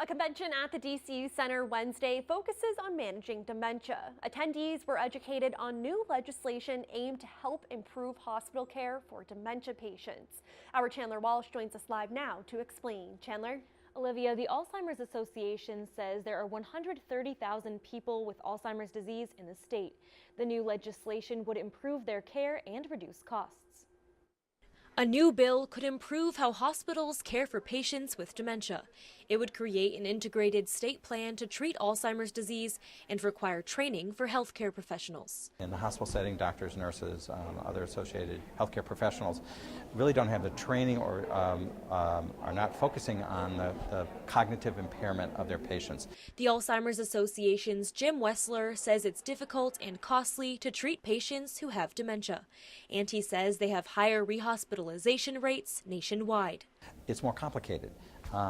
A convention at the DCU Center Wednesday focuses on managing dementia. Attendees were educated on new legislation aimed to help improve hospital care for dementia patients. Our Chandler Walsh joins us live now to explain. Chandler? Olivia, the Alzheimer's Association says there are 130,000 people with Alzheimer's disease in the state. The new legislation would improve their care and reduce costs. A new bill could improve how hospitals care for patients with dementia. It would create an integrated state plan to treat Alzheimer's disease and require training for healthcare professionals. In the hospital setting, doctors, nurses, other associated healthcare professionals really don't have the training or are not focusing on the cognitive impairment of their patients. The Alzheimer's Association's Jim Wessler says it's difficult and costly to treat patients who have dementia. And he says they have higher rehospitalization rates nationwide. It's more complicated.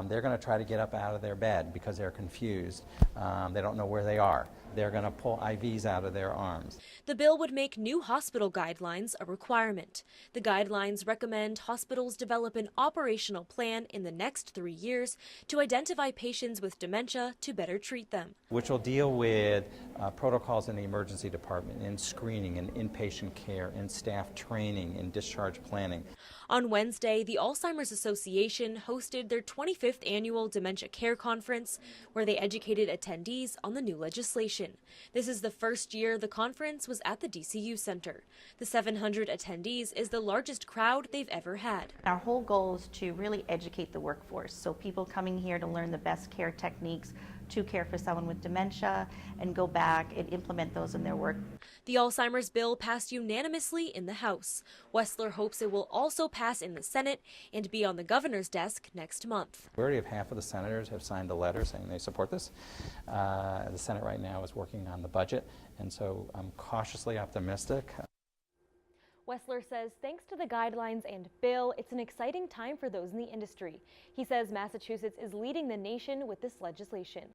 They're going to try to get up out of their bed because they're confused. They don't know where they are. They're going to pull IVs out of their arms. The bill would make new hospital guidelines a requirement. The guidelines recommend hospitals develop an operational plan in the next 3 years to identify patients with dementia to better treat them. Which will deal with protocols in the emergency department, in screening, in inpatient care, in staff training, in discharge planning. On Wednesday, the Alzheimer's Association hosted their 25th annual Dementia Care Conference, where they educated attendees on the new legislation. This is the first year the conference was at the DCU Center. The 700 attendees is the largest crowd they've ever had. Our whole goal is to really educate the workforce, so people coming here to learn the best care techniques to care for someone with dementia and go back and implement those in their work. The Alzheimer's bill passed unanimously in the House. Wessler hopes it will also pass in the Senate and be on the governor's desk next month. We already have half of the senators have signed a letter saying they support this. The Senate right now is working on the budget, and so I'm cautiously optimistic. Wessler says thanks to the guidelines and bill, it's an exciting time for those in the industry. He says Massachusetts is leading the nation with this legislation.